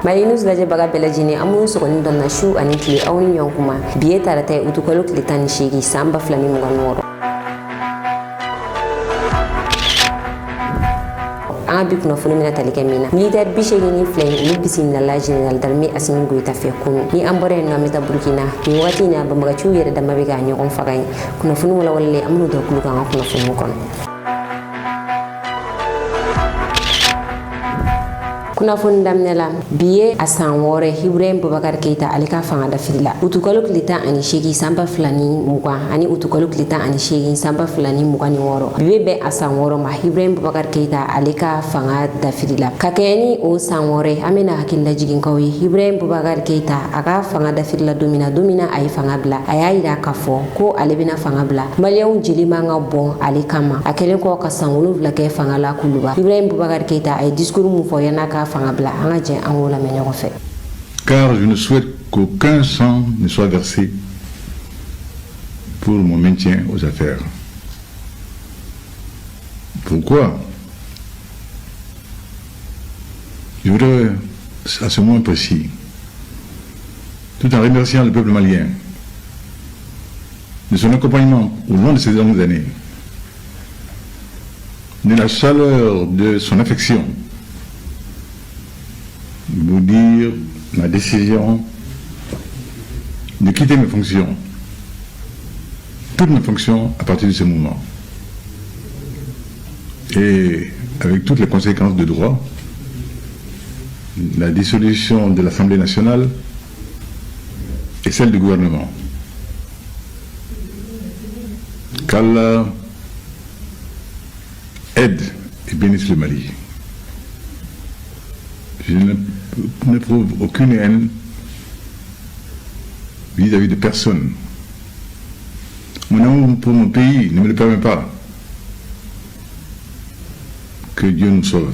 Malinus lajɛ baga bɛɛ lajɛlen an minnu sɔgɔlen dɔn na su ani tile aw ni ɲɔgɔn kuma bi ye tarata ye utukalo tile 18 san 2026 an bi kunnafoni mina tali kɛ min na militaire 82 olu bisimilala général d'armée Assimi Goïta fɛ kunu ni an bɔra yen nɔ an bɛ taa Burkina ni waati in na banbagaciw yɛrɛ dama bɛ ka ɲɔgɔn faga yen kunnafoni walawalalen an bɛn'o dɔ kulu kan an ka kunnafoniw kɔnɔ. Kunnafoni daminɛ la bi ye a san 6 Ibrahim Boubacar Keïta ale ka fanga dafiri la utukalo tile 18 san 2020 ani utukalo tile 18 san 2026 bi bɛ a san 6 ma Ibrahim Boubacar Keïta ale ka fanga dafiri la ka kɛ ni o san 6 an bɛna hakili lajiginkaw ye Ibrahim Boubacar Keïta a ka fanga dafiri la domina a ye fanga bila a y'a yira k'a fɔ ko ale bɛna fanga bila maliyɛnw jeli man ka bɔn ale kama a kɛlen kɔ ka san 7 kɛ fanga la kuluba Ibrahim Boubacar Keïta a ye discours mun fɔ yan'a ka car je ne souhaite qu'aucun sang ne soit versé pour mon maintien aux affaires. Pourquoi? Je voudrais, à ce moment précis, tout en remerciant le peuple malien de son accompagnement au long de ces longues années, de la chaleur de son affection, vous dire ma décision de quitter mes fonctions, toutes mes fonctions à partir de ce moment. Et avec toutes les conséquences de droit, la dissolution de l'Assemblée nationale et celle du gouvernement. Qu'Allah aide et bénisse le Mali. Je n'éprouve aucune haine vis-à-vis de personne. Mon amour pour mon pays ne me le permet pas. Que Dieu nous sauve.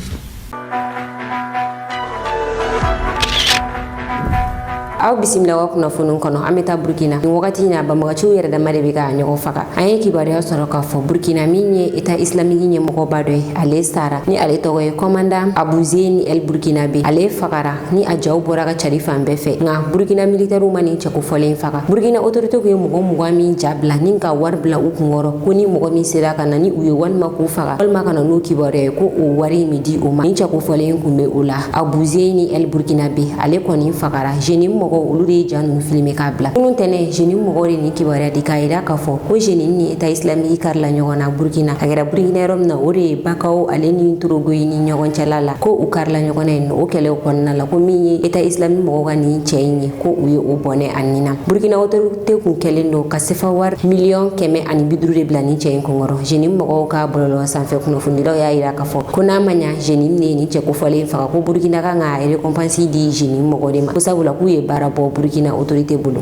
aw bisimila wa kunnafoni kɔnɔ an bɛ taa Burkina ni wagati in na banbagaciw yɛrɛ dama de bɛ ka ɲɔgɔn faga an ye kibaruya sɔrɔ k'a fɔ Burkina min ye État islamique ɲɛmɔgɔba dɔ ye ale sara ni ale tɔgɔ ye commandant Abouzeni El Burkinabé ale fagara ni a jaw bɔra ka cari fan bɛɛ fɛ nka Burkina militaires ma nin cɛkofɔlen faga Burkina autorité kun ye mɔgɔ min jabila ni ka wari bila u kunkɔrɔ ko ni mɔgɔ min sera ka na ni u ye walima k'u faga walima ka na n'u kibaruya ye ko o wari min di o ma nin cɛkofɔlen kun bɛ o la Abouzeni El Burkinabé ale kɔni fagara jeune olu de jan ninnu filmé k'a bila kunun tɛnɛ jeune mɔgɔw de ni kibaruya di k'a yira k'a fɔ ko jeune ni État islamique karila ɲɔgɔn na Burkina a kɛra Burkina yɔrɔ min na o de ye Bakaw ale ni Torogoyi ni ɲɔgɔn cɛla la ko u karila ɲɔgɔn na yen o kɛlɛw kɔnɔna la ko min ye État islamique mɔgɔw ka nin cɛ in ye ko u ye o bɔnɛ a nin na Burkina autorité kun kɛlen don ka sefa wari $150 de bila nin cɛ in kunkɔrɔ jeune mɔgɔw ka bɔlɔlɔ sanfɛ kunnafonidilaw y'a yira k'a fɔ ko n'a ma ɲa jeune ne ni cɛ kofɔlen faga ko Burkina kan ka récompense di jeune mɔgɔ de ma ko sabula k'u ye baara bɔ Burkina autorité bolo.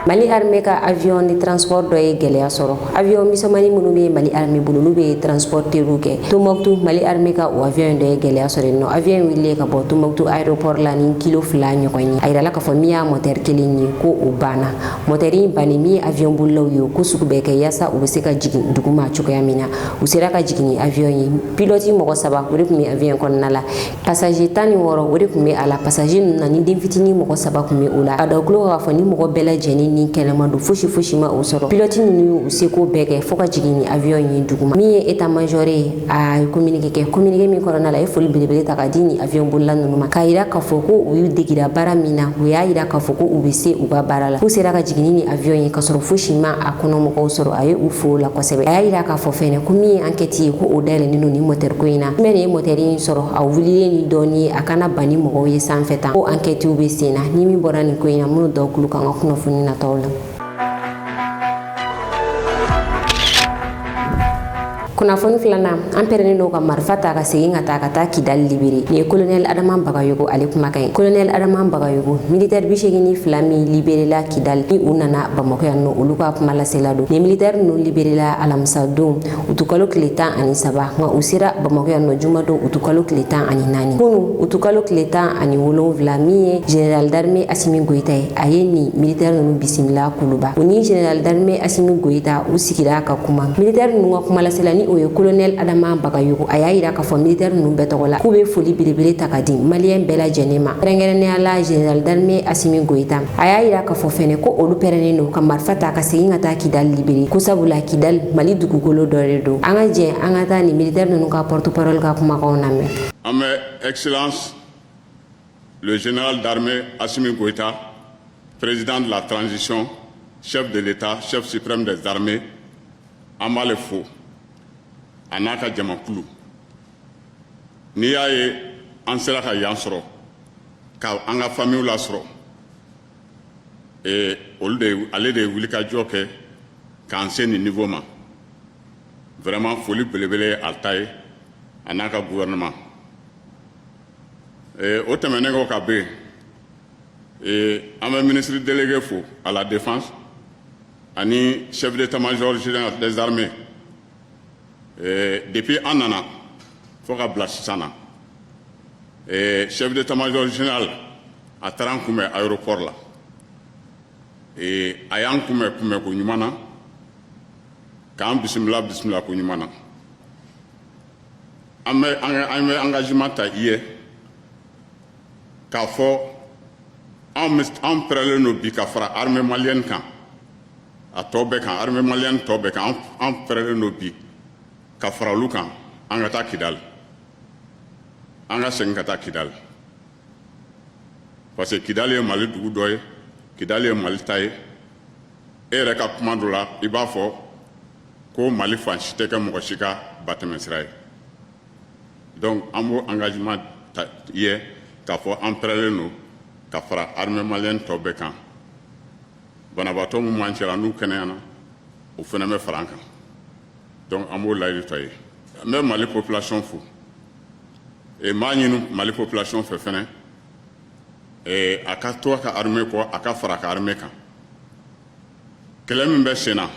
Mali armée ka avion de transport dɔ ye gɛlɛya sɔrɔ avion misɛmani minnu bɛ Mali armée bolo olu bɛ transporteriw kɛ Tombouctou Mali armée ka o avion dɔ ye gɛlɛya sɔrɔ yen nɔ avion wililen ka bɔ Tombouctou aéroport la ni kilo 2 ɲɔgɔn ye a yirala k'a fɔ min y'a moteur kelen ye ko o banna moteur in bannen min ye avion bolilaw ye ko sugu bɛɛ kɛ yaasa u bɛ se ka jigin duguma cogoya min na u sera ka jigin ni avion ye pilote mɔgɔ 3 o de tun bɛ avion kɔnɔna la passager 16 o de tun bɛ a la passager ninnu na ni den fitinin mɔgɔ 3 tun bɛ o la a dɔw tulo k'a fɔ ni mɔgɔ bɛɛ lajɛlen ni kɛlɛma don fosi ma o sɔrɔ pilote ninnu u seko bɛɛ kɛ fo ka jigin ni avion ye duguma min ye état major ye a communiqué min kɔnɔna la a ye foli belebele ta ka di ni avion bolila ninnu ma k'a yira k'a fɔ ko u y'u degera baara min na u y'a yira k'a fɔ ko u bɛ se u ka baara la k'u sera ka jigin ni avion ye ka sɔrɔ fosi ma a kɔnɔmɔgɔw sɔrɔ a ye u fo la kosɛbɛ a y'a yira k'a fɔ fɛnɛ ko min ye enquête ye ko o dayɛlɛnnen don ni moteur ko in na jumɛn de ye moteur in sɔrɔ a wulilen ni dɔɔni ye a kana ban ni mɔgɔw ye sanfɛ tan ko enquête bɛ sen na ni min bɔra nin ko in na minnu dɔw kulu kan ka kunnafoni nataw la. Kunnafoni filanan an pɛrɛnnen don ka marifa ta ka segin ka taa Kidali libéré ni ye colonel Adama Bagayogo ale kumakan ye colonel Adama Bagayogo militaire 82 min libéré la Kidali ni u nana Bamako yan nɔ olu ka kuma lasela don ni militaire ninnu libéré la alamisa don utukalo tile 13 nka u sera Bamako yan nɔ juma don utukalo tile 14 kunu utukalo tile 17 min ye général d'armée Assimi Goïta ye a ye ni militaire ninnu bisimila kuluba u ni général d'armée Assimi Goïta u sigira ka kuma militaire ninnu ka kuma lasela ni o ye colonel Adama Bagayoko a y'a yira k'a fɔ militaire ninnu bɛɛ tɔgɔ la k'u bɛ foli belebele ta ka di maliyɛn bɛɛ lajɛlen ma kɛrɛnkɛrɛnnenya la général d'armée Assimi Goïta a y'a yira k'a fɔ fɛnɛ ko olu pɛrɛnnen don ka marifa ta ka segin ka taa Kidal libéré ko sabula Kidal Mali dugukolo dɔ de don an ka jɛ an ka taa ni militaire ninnu ka porte-parole ka kumakanw lamɛn. Excellence le général d'armée Assimi Goïta, président de la transition, chef de l'État, chef suprême des armées, Amale Fo, Anaka Djamakulu. N'i y'a ye an sera ka yan sɔrɔ ka an ka famille la sɔrɔ ale de ye wulikajɔ kɛ k'an se nin niveau ma vraiment foli belebele ye a ta ye a n'a ka gouvernement o tɛmɛnen kɔ ka bɛ yen an bɛ ministre délégué fo à la défense ani chef d'état-major général des armées depuis an nana fo ka bila sisan na chef d'état-major général a taara an kunbɛn aéroport la a y'an kunbɛn ko ɲuman na k'an bisimila ko ɲuman na an bɛ engagement ta i ye k'a fɔ an pɛrɛlen don bi ka fara armée malienne kan a tɔ bɛɛ kan armée malienne tɔ bɛɛ kan an pɛrɛlen don bi ka fara olu kan an ka taa Kidal an ka segin ka taa Kidal parce que Kidal ye Mali dugu dɔ ye Kidal ye Mali ta ye e yɛrɛ ka kuma dɔ la i b'a fɔ ko Mali fan si tɛ kɛ mɔgɔ si ka batɛmɛsira ye donc an b'o engagement ta i ye k'a fɔ an pɛrɛlen don ka fara armée malienne tɔ bɛɛ kan banabaatɔ min b'an cɛla n'u kɛnɛyana o fana bɛ fara an kan donc an b'o layidu ta ye n bɛ Mali population fo n b'a ɲini Mali population fɛ fɛnɛ a ka to a ka armée kɔ a ka fara a ka armée kan kɛlɛ min bɛ sen na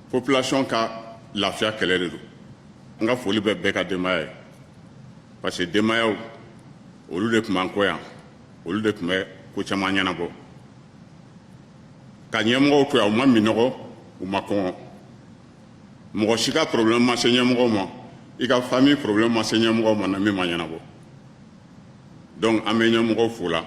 population ka lafiya kɛlɛ de don an ka foli bɛ bɛɛ ka denbaya ye parce que denbayaw olu de tun b'an kɔ yan olu de tun bɛ ko caman ɲɛnabɔ ka ɲɛmɔgɔw to yan u ma minɔgɔ u ma kɔngɔ mɔgɔ si ka problème ma se ɲɛmɔgɔw ma i ka famille problème ma se ɲɛmɔgɔw ma na min ma ɲɛnabɔ donc an bɛ ɲɛmɔgɔw fo la.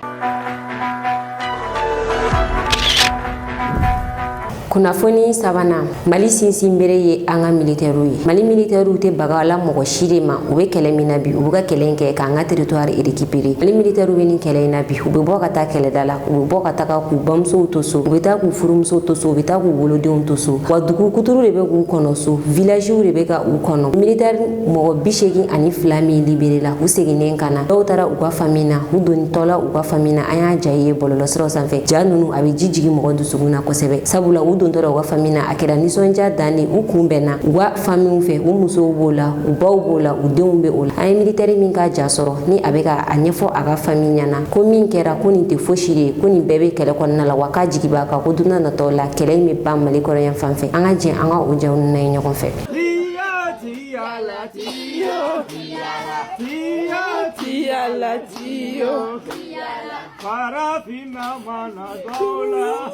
Kunnafoni sabanan Mali sinsin bere ye an ka militaires ye Mali militaires tɛ baga la mɔgɔ si de ma u bɛ kɛlɛ min na bi u bɛ ka kɛlɛ kɛ k'an ka territoire récupérer Mali militaires bɛ nin kɛlɛ in na bi u bɛ bɔ ka taa kɛlɛda la u bɛ bɔ ka taga k'u bamusow to so u bɛ taa k'u furumusow to so u bɛ taa k'u wolodenw to so wa dugu kuturu de bɛ k'u kɔnɔ so villagew de bɛ ka u kɔnɔ militaire mɔgɔ 82 min libéré la u seginnen ka na dɔw taara u ka famille na u donitɔla u ka famille na an y'a ja ye bɔlɔlɔsiraw sanfɛ ja ninnu a bɛ ji jigin mɔgɔ dusukun na kosɛbɛ sabula u dontɔla u ka famille na a kɛra nisɔndiya dan de u kunbɛnna u ka famille fɛ u musow b'o la u baw b'o la u denw bɛ o la an ye militaire min ka ja sɔrɔ ni a bɛ ka a ɲɛfɔ a ka famille ɲɛna ko min kɛra ko nin tɛ fosi de ye ko nin bɛɛ bɛ kɛlɛ kɔnɔna la wa k'a jigi b'a kan ko don n'a nataw la kɛlɛ in bɛ ban Mali kɔnɔ yan fan fɛ an ka jɛ an ka o jaw na ye ɲɔgɔn fɛ. Farafina mana dola,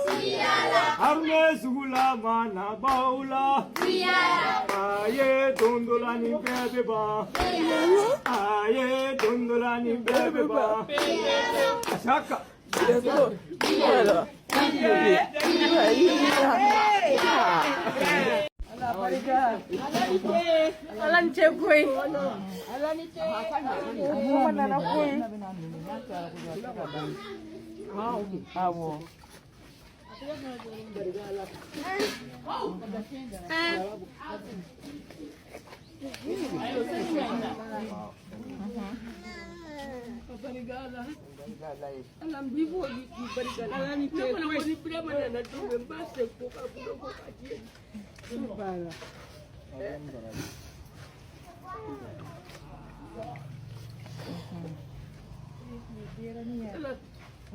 arme sugula mana baula, aye dondola ni bebe ba, aye dondola ni bebe ba, shaka.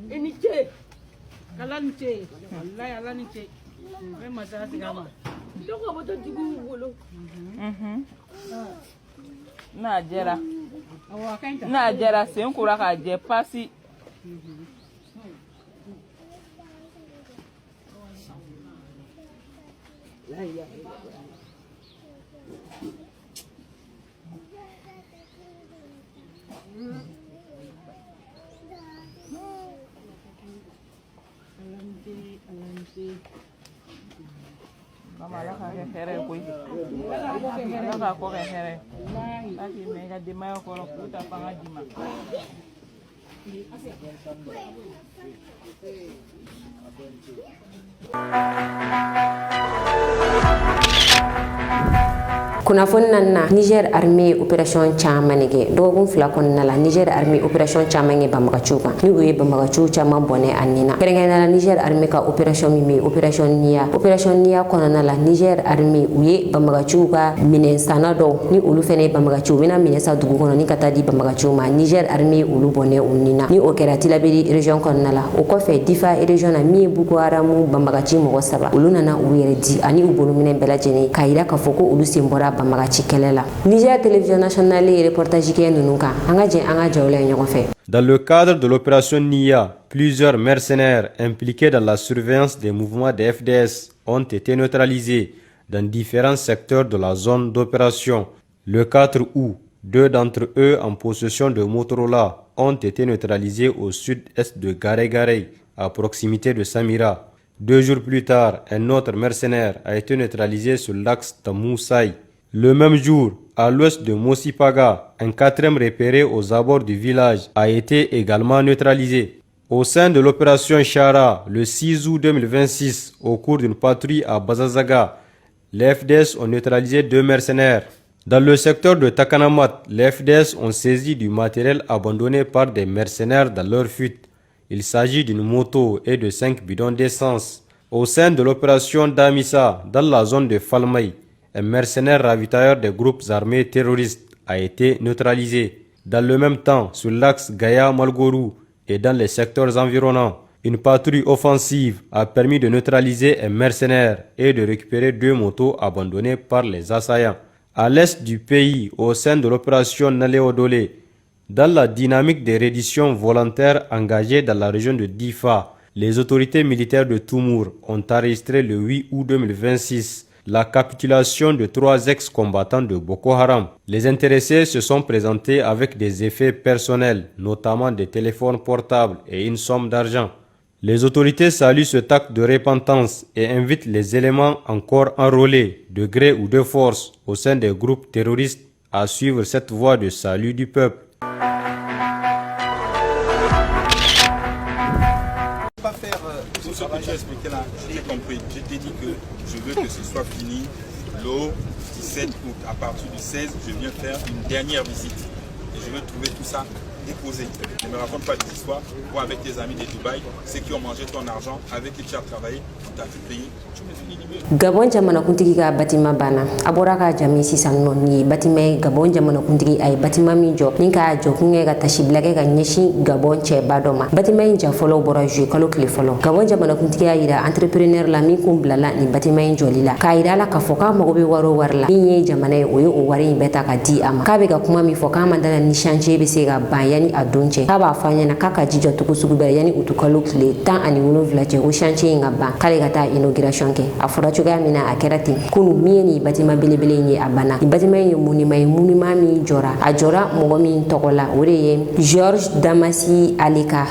Eniche, kalaniche, wallahi alaniche. Mema sasa kama. Ndio kwa tigu bolo. Na jera. Na jera se nkura ka je pasi. Mama la ka khere ko yi. La ka ko khere. Aki me ga de mayo ko puta panga dima. kunnafoni na Niger armée opération caman ne kɛ dɔgɔkun 2 kɔnɔna la Niger armée opération caman kɛ Banbagaciw kan ni o ye Banbagaciw caman bɔnɛ a nin na kɛrɛnkɛrɛnnenya la Niger armée ka opération min bɛ opération Niya kɔnɔna la Niger armée u ye Banbagaciw ka minɛnsana dɔw ni olu fɛnɛ ye Banbagaciw bɛna minɛ sa dugu kɔnɔ ni ka taa di Banbagaciw ma Niger armée olu bɔnɛ o nin na ni o kɛra Tilaberi région kɔnɔna la o kɔfɛ Difa région na min ye Boko Haram Banbagaci mɔgɔ 3 olu nana u yɛrɛ di ani u bolominɛ bɛɛ lajɛlen k'a yira k'a fɔ ko olu sen bɔra Banbagaci kɛlɛ la Niger télévision nationale ye reportage kɛ ninnu kan an ka jɛ an ka jawla ɲɔgɔn fɛ. Dans le cadre de l'opération Nia, plusieurs mercenaires impliqués dans la surveillance des mouvements des FDS ont été neutralisés dans différents secteurs de la zone d'opération. Le 4 août, 2 d'entre eux en possession de Motorola ont été neutralisés au sud-est de Garé, à proximité de Samira. 2 jours plus tard, un autre mercenaire a été neutralisé sur l'axe Tamoussaï. Le même jour, à l'ouest de Mosipaga, un 4e repéré aux abords du village a été également neutralisé. Au sein de l'opération Chara, le 6 août 2026, au cours d'une patrouille à Bazazaga, les FDS ont neutralisé 2 mercenaires. Dans le secteur de Takanamat, les FDS ont saisi du matériel abandonné par des mercenaires dans leur fuite. Il s'agit d'une moto et de 5 bidons d'essence. Au sein de l'opération Damissa, dans la zone de Falmaï, un mercenaire ravitailleur des groupes armés terroristes a été neutralisé. Dans le même temps, sur l'axe Gaya-Malgourou et dans les secteurs environnants, une patrouille offensive a permis de neutraliser un mercenaire et de récupérer 2 motos abandonnées par les assaillants. À l'est du pays, au sein de l'opération Naléodolé, dans la dynamique des redditions volontaires engagées dans la région de Difa, les autorités militaires de Toumour ont enregistré le 8 août 2026 la capitulation de 3 ex-combattants de Boko Haram. Les intéressés se sont présentés avec des effets personnels, notamment des téléphones portables et une somme d'argent. Les autorités saluent cet acte de repentance et invitent les éléments encore enrôlés, de gré ou de force, au sein des groupes terroristes à suivre cette voie de salut du peuple. Tout ce que tu as expliqué là, j'ai compris. Je t'ai dit que je veux que ce soit fini le 17 août. À partir du 16, je viens faire une dernière visite. Et je veux trouver tout ça déposé. Ne me raconte pas des histoires. Vois avec tes amis de Dubaï, ceux qui ont mangé ton argent, avec qui tu as travaillé, on t'a fait payer. Tu me finis du mieux. Gabon jamana kuntigi ka batima bana abora ka jami sisan no ni batima Gabon jamana kuntigi ay batima mi jo ni ka jo kunge ka tashi blage ka nyeshi Gabon che badoma batima inja folo bora ju kalo kle folo Gabon jamana kuntigi ayira entrepreneur la mi kum blala ni batima injo lila ka ira la ka foka mo be waro warla ni jamana o yo o wari beta ka di ama ka be ka kuma mi foka mandala ni change be se ga bayani adonche ka ba fanya na kaka jijo tukusugu be yani utukalo kle tan ani wono village o change ngaba kale ka ta inauguration ke afura chuga mina akerati kunu mieni batima belebele ni abana batima ni munima mi jora ajora mogo mi tokola oreye George Damasi Alika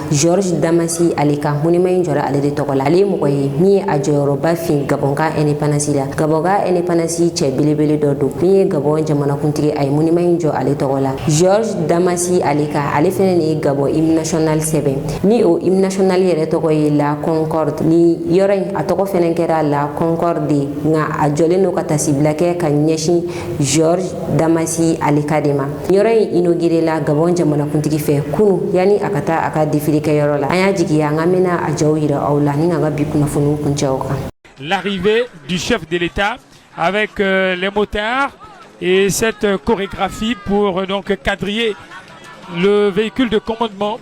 munima jora ale de tokola ale mogo mi ajoro ba fin Gabonga independence la Gabonga independence che belebele dodo mi Gabon jamana kuntigi ay munima jo ale tokola George Damasi Alika ale fene ni Gabon hymne national 7 ni o hymne national yere tokoy la Concorde ni yore atoko fene kera la Concorde nga ajole no kata siblake ka nyeshi George Damasi Alikadema yore inogire la Gabon jamana kuntigi fe kunu yani akata aka difili ke yoro la aya jigi ya ngamena ajawira awla ni nga bikuna funu kunchawka. L'arrivée du chef de l'État avec les motards et cette chorégraphie pour donc quadriller le véhicule de commandement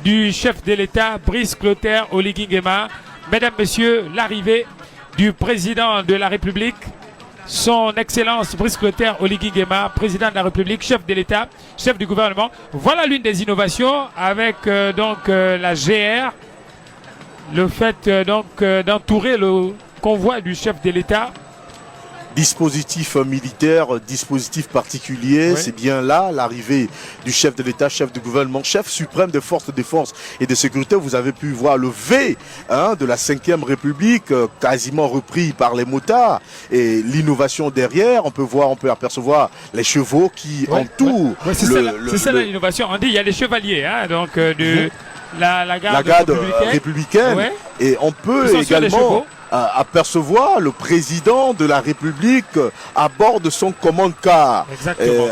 du chef de l'État Brice Clotaire Oligui Nguema. Mesdames, Messieurs, l'arrivée du président de la République, son Excellence Brice Clotaire Oligui Nguema, président de la République, chef de l'État, chef du gouvernement. Voilà l'une des innovations avec la GR, le fait d'entourer le convoi du chef de l'État dispositif militaire, dispositif particulier, c'est bien là l'arrivée du chef de l'État, chef du gouvernement, chef suprême des forces de défense et de sécurité. Vous avez pu voir le V de la 5e République, quasiment repris par les motards, et l'innovation derrière. On peut apercevoir les chevaux qui entourent. C'est ça l'innovation. On dit il y a les chevaliers, donc la garde républicaine. Et on peut également apercevoir le président de la République à bord de son commande-car.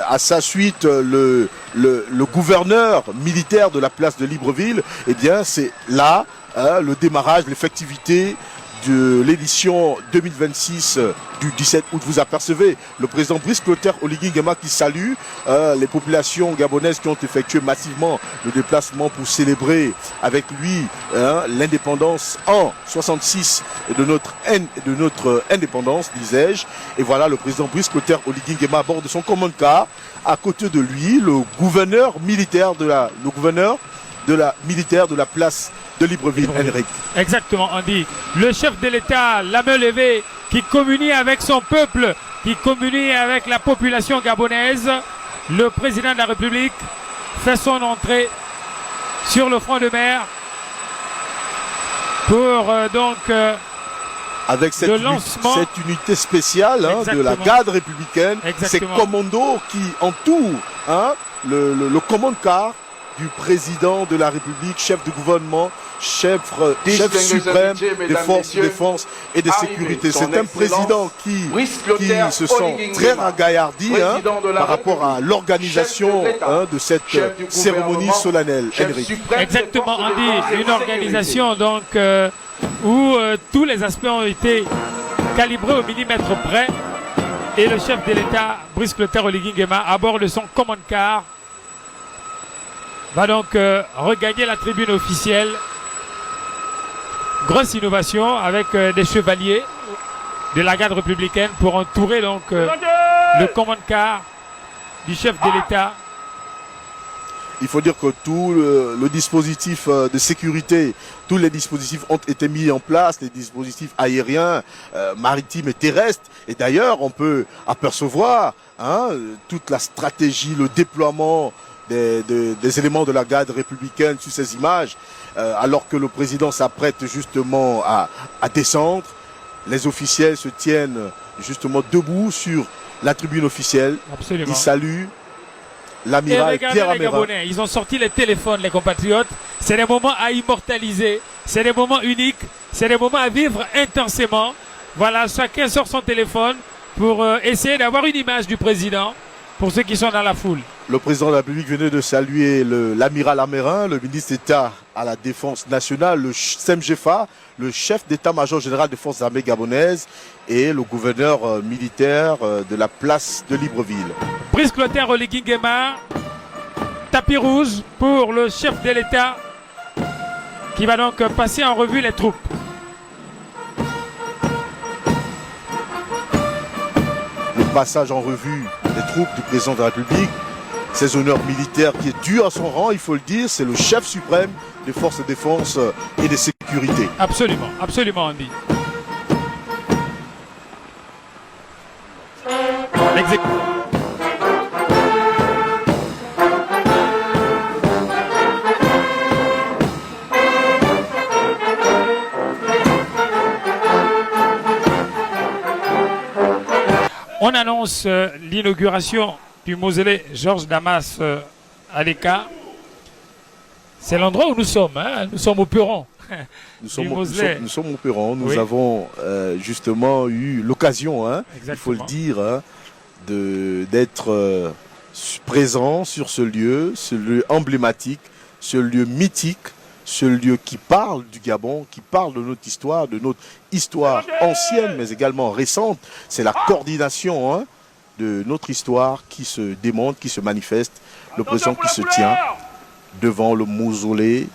À sa suite, le gouverneur militaire de la place de Libreville. Eh bien, c'est là le démarrage, l'effectivité de l'édition 2026 du 17 août. Vous apercevez le président Brice Clotaire Oligui Nguema qui salue les populations gabonaises qui ont effectué massivement le déplacement pour célébrer avec lui l'indépendance en 66 de notre indépendance, disais-je. Et voilà le président Brice Clotaire Oligui Nguema à bord de son commande-car. À côté de lui, le gouverneur militaire de la place de Libreville, Henrik. Exactement, on dit le chef de l'État, la main levée, qui communie avec son peuple, qui communie avec la population gabonaise. Le président de la République fait son entrée sur le front de mer pour avec cette unité spéciale de la garde républicaine, ces commandos qui entourent le commande-car du président de la République, chef du gouvernement, chef suprême des forces de défense et de sécurité. C'est un président qui se sent très ragaillardi par rapport à l'organisation de cette cérémonie solennelle. Exactement, on dit une organisation où tous les aspects ont été calibrés au millimètre près, et le chef de l'État, Brice Clotaire Oligui Nguema, à bord de son commande-car, va donc regagner la tribune officielle. Grosse innovation avec des chevaliers de la garde républicaine pour entourer le commande-car du chef de l'État. Il faut dire que tout le dispositif de sécurité, tous les dispositifs ont été mis en place, les dispositifs aériens, maritimes et terrestres. Et d'ailleurs, on peut apercevoir toute la stratégie, le déploiement des éléments de la garde républicaine sur ces images, alors que le président s'apprête justement à descendre. Les officiels se tiennent justement debout sur la tribune officielle. Absolument. Ils saluent l'amiral Pierre Amérin. Ils ont sorti les téléphones, les compatriotes. C'est des moments à immortaliser, c'est des moments uniques, c'est des moments à vivre intensément. Voilà, chacun sort son téléphone pour essayer d'avoir une image du président pour ceux qui sont dans la foule. Le président de la République venait de saluer l'amiral Amérin, le ministre d'État à la Défense nationale, le SEMGEFA, le chef d'état-major général des forces armées gabonaises et le gouverneur militaire de la place de Libreville. Brice Clotaire Oligui Nguema, tapis rouge pour le chef de l'État qui va donc passer en revue les troupes. Le passage en revue des troupes du président de la République, ses honneurs militaires qui est dû à son rang, il faut le dire, c'est le chef suprême des forces de défense et de sécurité. Absolument, absolument, Andy. On annonce l'inauguration du mausolée Georges Damas Aleka. C'est l'endroit où nous sommes. Nous sommes au Perron. Nous sommes au Perron. Nous avons justement eu l'occasion, il faut le dire, d'être présent sur ce lieu emblématique, ce lieu mythique, ce lieu qui parle du Gabon, qui parle de notre histoire ancienne, mais également récente. C'est la coordination de notre histoire qui se démontre, qui se manifeste. Le président qui se tient devant le mausolée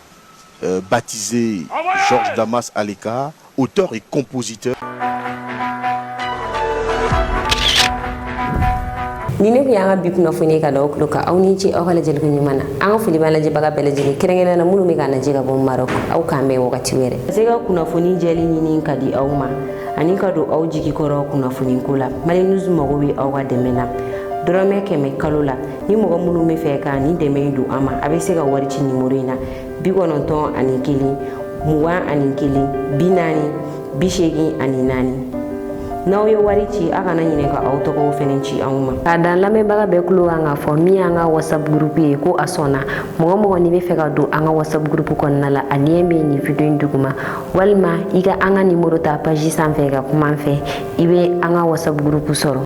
baptisé Georges Damas Aleka, auteur et compositeur. Nine ku yanga bip no funi ka do ka awni ci awala jel ko nyumana an fuli bala je baga bele jeli kerengena na munu mi kana jiga bo Maroc aw kambe wakati were sega kuna funi jeli nini kadi awma ani ka don aw jigi kɔrɔ kunnafoni ko la. Mali News mago bɛ aw ka dɛmɛ na. Dɔrɔmɛ 100 kalo la ni mɔgɔ minnu bɛ fɛ ka ni dɛmɛ in don an ma, a bɛ se ka wari ci numéro in na 91 21 41 40 84. N'aw ye wari ci a kana ɲinɛ ka aw tɔgɔw fɛnɛ ci anw ma. K'a dan lamɛnbaga bɛɛ kulo kan ka fɔ min y'an ka WhatsApp groupe ye ko a sɔnna. Mɔgɔ n'i bɛ fɛ ka don an ka WhatsApp groupe kɔnɔna la, a lien bɛ nin video in duguma, walima i ka an ka numéro ta page sanfɛ ka kuma an fɛ, i bɛ an ka WhatsApp groupe sɔrɔ.